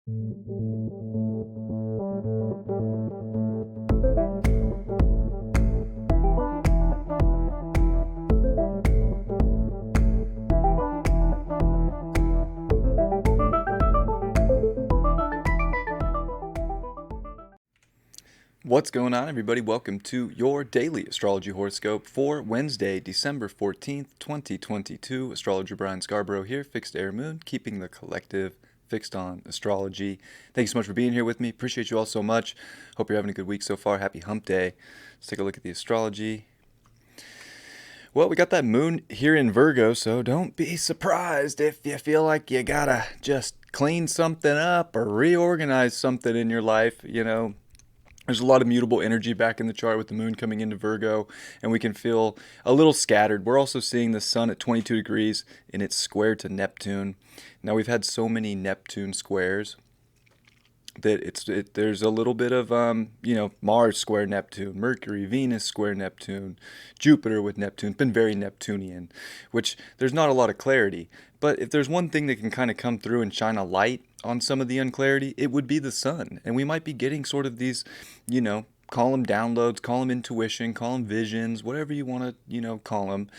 What's going on, everybody? Welcome to your daily astrology horoscope for Wednesday, December 14th, 2022. Astrologer Brian Scarborough here, Fixed Air Moon, keeping the collective fixed on astrology. Thank you so much for being here with me. Appreciate you all so much. Hope you're having a good week so far. Happy hump day. Let's take a look at the astrology. Well, we got that moon here in Virgo, so don't be surprised if you feel like you gotta just clean something up or reorganize something in your life, There's a lot of mutable energy back in the chart with the moon coming into Virgo, and we can feel a little scattered. We're also seeing the sun at 22 degrees in its square to Neptune. Now, we've had so many Neptune squares that there's a little bit of Mars square Neptune, Mercury, Venus square Neptune, Jupiter with Neptune. It's been very Neptunian, which there's not a lot of clarity. But if there's one thing that can kind of come through and shine a light on some of the unclarity, it would be the sun. And we might be getting sort of these, call them downloads, call them intuition, call them visions, whatever you want to, call them.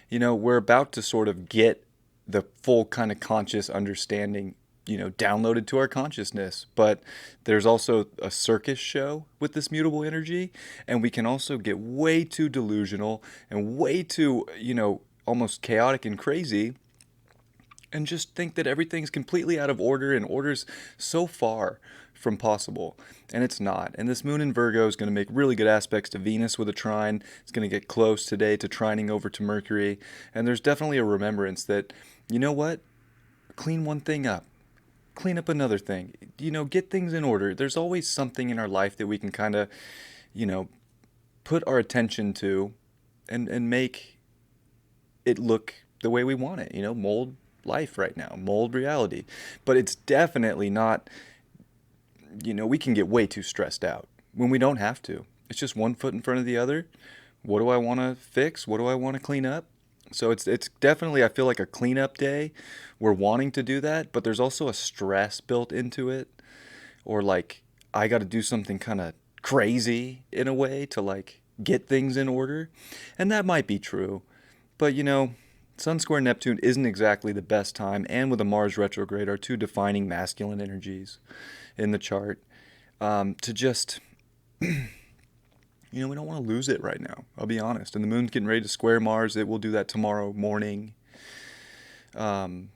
We're about to sort of get the full kind of conscious understanding downloaded to our consciousness. But there's also a circus show with this mutable energy, and we can also get way too delusional and way too, almost chaotic and crazy, and just think that everything's completely out of order, and order's so far from possible, and it's not. And this moon in Virgo is going to make really good aspects to Venus with a trine. It's going to get close today to trining over to Mercury, and there's definitely a remembrance that, you know what, clean one thing up, clean up another thing, get things in order. There's always something in our life that we can kind of, put our attention to and make it look the way we want it, mold life right now, mold reality. But it's definitely not, we can get way too stressed out when we don't have to. It's just one foot in front of the other. What do I want to fix? What do I want to clean up? So it's definitely, I feel like, a cleanup day. We're wanting to do that, but there's also a stress built into it, or like I got to do something kind of crazy in a way to like get things in order. And that might be true, but Sun square Neptune isn't exactly the best time, and with a Mars retrograde, are two defining masculine energies in the chart, to just we don't want to lose it right now. I'll be honest. And the moon's getting ready to square Mars. It will do that tomorrow morning. We don't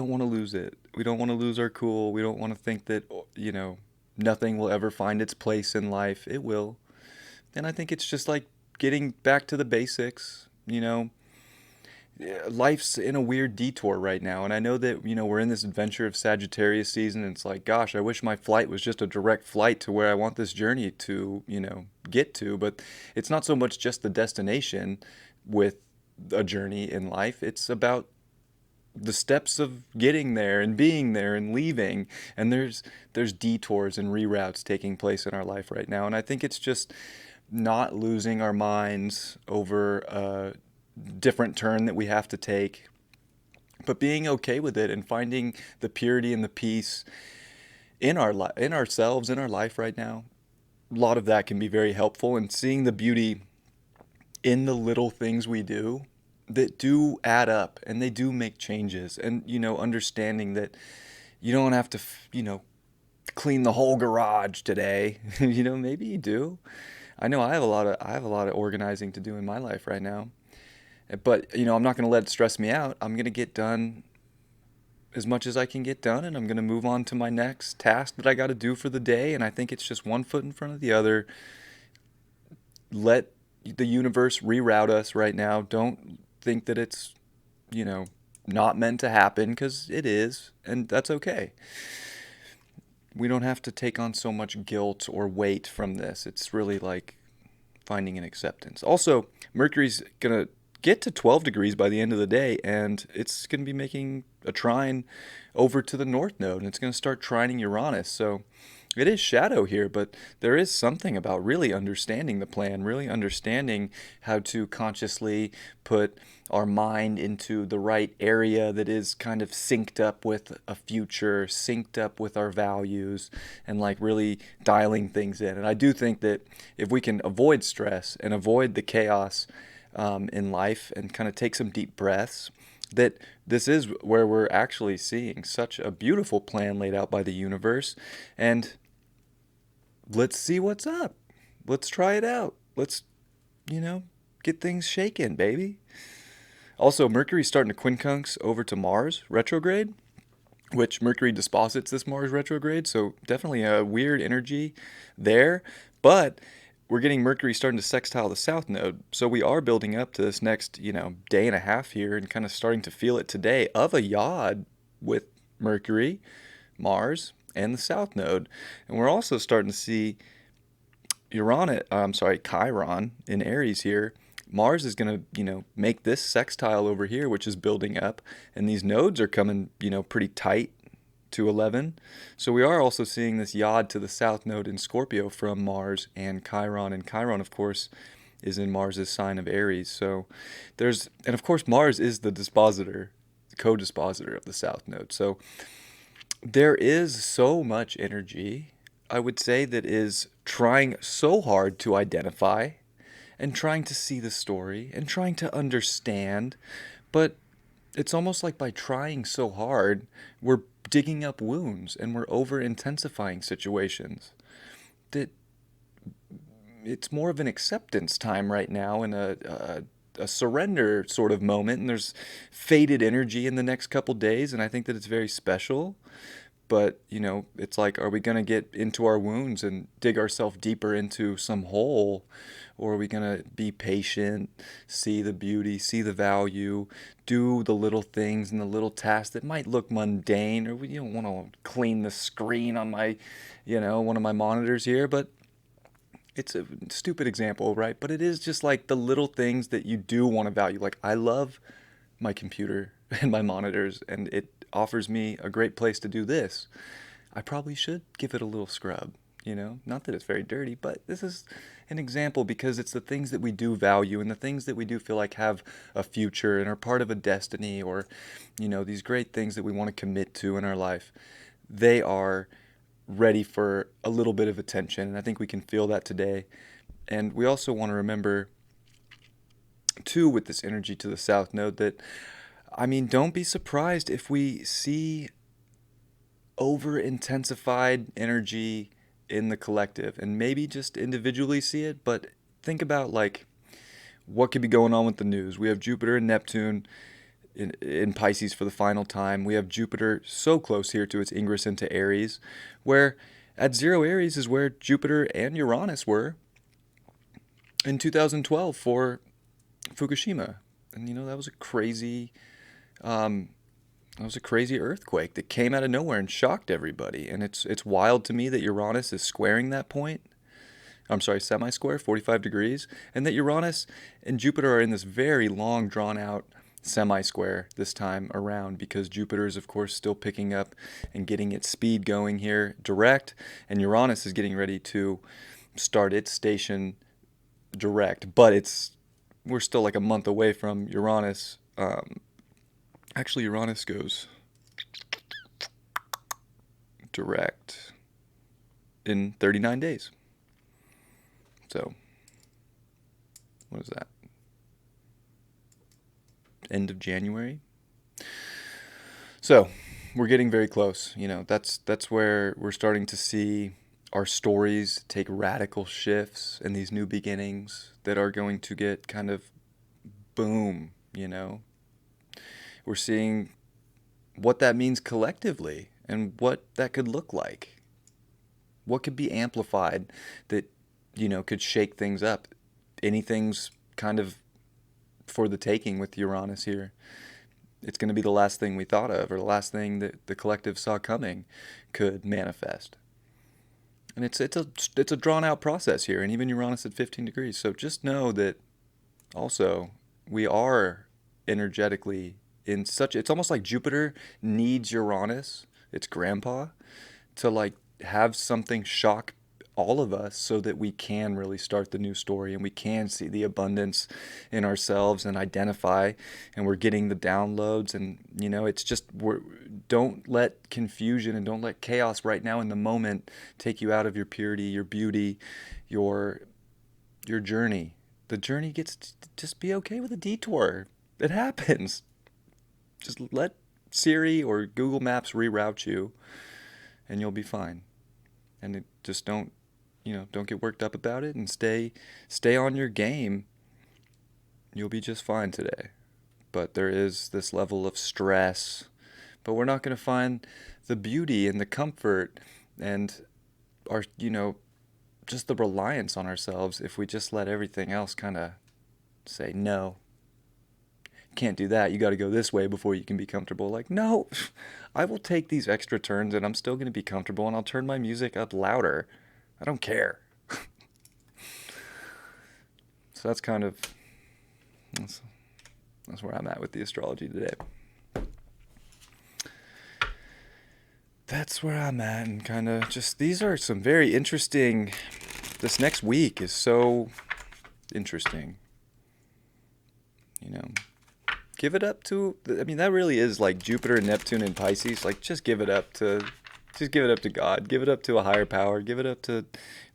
want to lose it. We don't want to lose our cool. We don't want to think that, nothing will ever find its place in life. It will. And I think it's just like getting back to the basics. Life's in a weird detour right now, and I know that we're in this adventure of Sagittarius season, and it's like, gosh, I wish my flight was just a direct flight to where I want this journey to get to. But it's not so much just the destination with a journey in life. It's about the steps of getting there and being there and leaving, and there's detours and reroutes taking place in our life right now. And I think it's just not losing our minds over a different turn that we have to take, but being okay with it and finding the purity and the peace in in ourselves, in our life right now. A lot of that can be very helpful, and seeing the beauty in the little things we do that do add up and they do make changes, and understanding that you don't have to clean the whole garage today. Maybe you do. I know I have a lot of organizing to do in my life right now. But, I'm not going to let it stress me out. I'm going to get done as much as I can get done, and I'm going to move on to my next task that I got to do for the day. And I think it's just one foot in front of the other. Let the universe reroute us right now. Don't think that it's, not meant to happen, because it is, and that's okay. We don't have to take on so much guilt or weight from this. It's really like finding an acceptance. Also, Mercury's going to get to 12 degrees by the end of the day, and it's going to be making a trine over to the north node, and it's going to start trining Uranus. So It is shadow here, but there is something about really understanding the plan, really understanding how to consciously put our mind into the right area that is kind of synced up with a future, synced up with our values, and like really dialing things in. And I do think that if we can avoid stress and avoid the chaos in life and kind of take some deep breaths, that this is where we're actually seeing such a beautiful plan laid out by the universe. And let's see what's up. Let's try it out. Let's, you know, get things shaken, baby. Also, Mercury's starting to quincunx over to Mars retrograde, which Mercury disposits this Mars retrograde, so definitely a weird energy there. But we're getting Mercury starting to sextile the South Node, so we are building up to this next, day and a half here and kind of starting to feel it today of a yod with Mercury, Mars, and the South Node. And we're also starting to see Chiron in Aries here. Mars is going to, make this sextile over here, which is building up, and these nodes are coming, pretty tight to 11. So we are also seeing this yod to the South Node in Scorpio from Mars and Chiron, of course, is in Mars's sign of Aries. So and of course, Mars is the dispositor, the co-dispositor of the South Node. So there is so much energy, I would say, that is trying so hard to identify and trying to see the story and trying to understand. But it's almost like by trying so hard, we're digging up wounds and we're over intensifying situations. That it's more of an acceptance time right now and a surrender sort of moment. And there's faded energy in the next couple days. And I think that it's very special. But, it's like, are we going to get into our wounds and dig ourselves deeper into some hole? Or are we going to be patient, see the beauty, see the value, do the little things and the little tasks that might look mundane? Or we don't want to clean the screen on my, one of my monitors here. But it's a stupid example, right? But it is just like the little things that you do want to value. Like, I love my computer and my monitors, and it offers me a great place to do this. I probably should give it a little scrub, Not that it's very dirty, but this is an example because it's the things that we do value and the things that we do feel like have a future and are part of a destiny, or, these great things that we want to commit to in our life. They are ready for a little bit of attention, and I think we can feel that today. And we also want to remember, too, with this energy to the South Node, that don't be surprised if we see over intensified energy in the collective and maybe just individually see it. But think about like what could be going on with the news. We have Jupiter and Neptune in Pisces for the final time. We have Jupiter so close here to its ingress into Aries, where at 0 Aries is where Jupiter and Uranus were in 2012 for Fukushima. And that was a crazy earthquake that came out of nowhere and shocked everybody. And it's wild to me that Uranus is squaring that point. I'm sorry, semi-square, 45 degrees, and that Uranus and Jupiter are in this very long, drawn-out semi-square this time around, because Jupiter is, of course, still picking up and getting its speed going here direct, and Uranus is getting ready to start its station direct. But we're still like a month away from Uranus. Actually, Uranus goes direct in 39 days. So, what is that? End of January? So, we're getting very close. That's where we're starting to see our stories take radical shifts and these new beginnings that are going to get kind of boom, We're seeing what that means collectively and what that could look like. What could be amplified that, could shake things up. Anything's kind of for the taking with Uranus here. It's going to be the last thing we thought of, or the last thing that the collective saw coming could manifest. And it's a drawn out process here, and even Uranus at 15 degrees. So just know that also we are energetically it's almost like Jupiter needs Uranus, its grandpa, to like have something shock all of us so that we can really start the new story and we can see the abundance in ourselves and identify, and we're getting the downloads. And it's just, don't let confusion and don't let chaos right now in the moment take you out of your purity, your beauty, your journey. The journey gets just be okay with a detour. It happens. Just let Siri or Google Maps reroute you and you'll be fine. And just don't get worked up about it, and stay on your game. You'll be just fine today. But there is this level of stress, but we're not going to find the beauty and the comfort and our just the reliance on ourselves if we just let everything else kind of say no. Can't do that. You got to go this way before you can be comfortable. Like, no, I will take these extra turns and I'm still going to be comfortable, and I'll turn my music up louder. I don't care. So that's where I'm at with the astrology today. That's where I'm at, and kind of just, these are some very interesting. This next week is so interesting. Give it up to, I mean, that really is like Jupiter, Neptune, and Pisces. Like, just give it up to God. Give it up to a higher power. Give it up to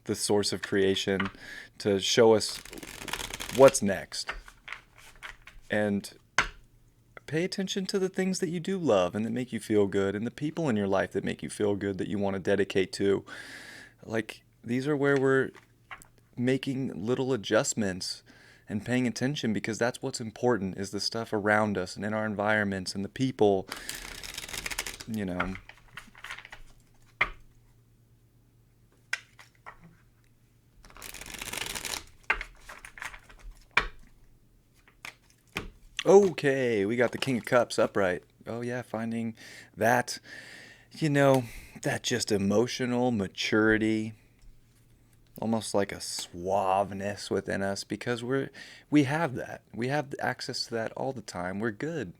the source of creation to show us what's next. And pay attention to the things that you do love and that make you feel good, and the people in your life that make you feel good, that you want to dedicate to. Like, these are where we're making little adjustments and paying attention, because that's what's important, is the stuff around us and in our environments and the people. Okay, we got the King of Cups upright. Oh yeah, finding that, that just emotional maturity, almost like a suaveness within us, because we have that. We have access to that all the time. We're good.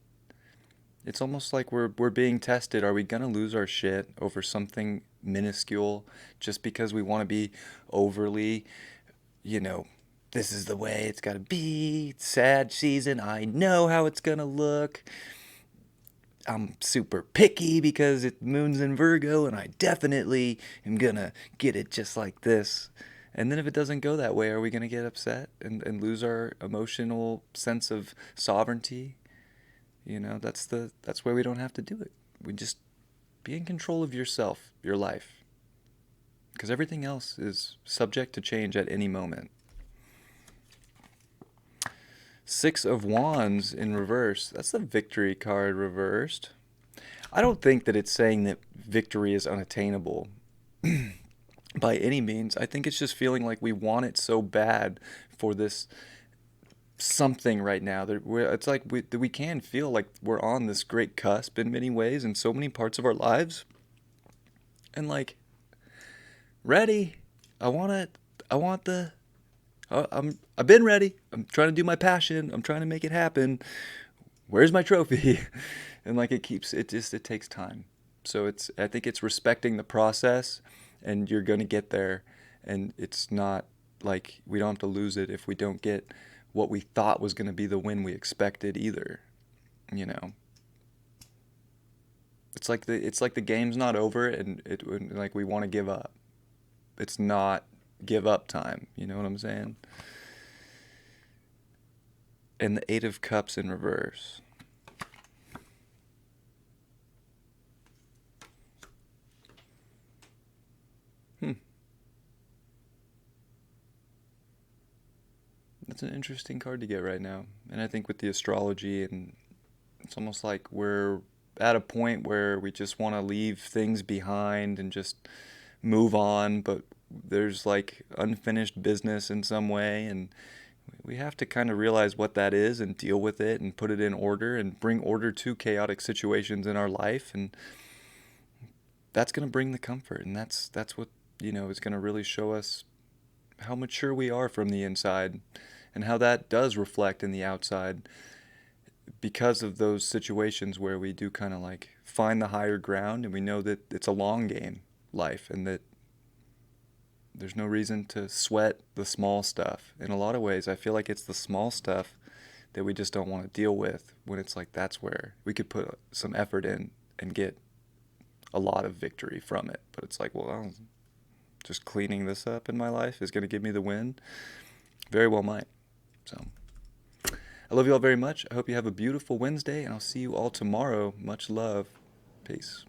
It's almost like we're being tested. Are we going to lose our shit over something minuscule just because we want to be overly, this is the way it's got to be. Sad season. I know how it's going to look. I'm super picky because moon's in Virgo, and I definitely am going to get it just like this. And then if it doesn't go that way, are we going to get upset and lose our emotional sense of sovereignty? That's why we don't have to do it. We just be in control of yourself, your life. Because everything else is subject to change at any moment. Six of Wands in reverse. That's the victory card reversed. I don't think that it's saying that victory is unattainable by any means. I think it's just feeling like we want it so bad for this something right now. It's like we can feel like we're on this great cusp in many ways, in so many parts of our lives. And like, ready. I want it. I want the... I've been ready. I'm trying to do my passion. I'm trying to make it happen. Where's my trophy? And like, it takes time. So I think it's respecting the process, and you're going to get there. And it's not like we don't have to lose it if we don't get what we thought was going to be the win we expected either. It's like the game's not over, and like we want to give up. It's not give up time. You know what I'm saying? And the Eight of Cups in reverse. That's an interesting card to get right now. And I think with the astrology, and it's almost like we're at a point where we just want to leave things behind and just move on, but there's like unfinished business in some way, and we have to kind of realize what that is and deal with it and put it in order and bring order to chaotic situations in our life. And that's going to bring the comfort, and that's what is going to really show us how mature we are from the inside, and how that does reflect in the outside, because of those situations where we do kind of like find the higher ground, and we know that it's a long game. life, and that there's no reason to sweat the small stuff. In a lot of ways, I feel like it's the small stuff that we just don't want to deal with, when it's like that's where we could put some effort in and get a lot of victory from it. But it's like, well, just cleaning this up in my life is going to give me the win. Very well might. So I love you all very much. I hope you have a beautiful Wednesday, and I'll see you all tomorrow. Much love. Peace.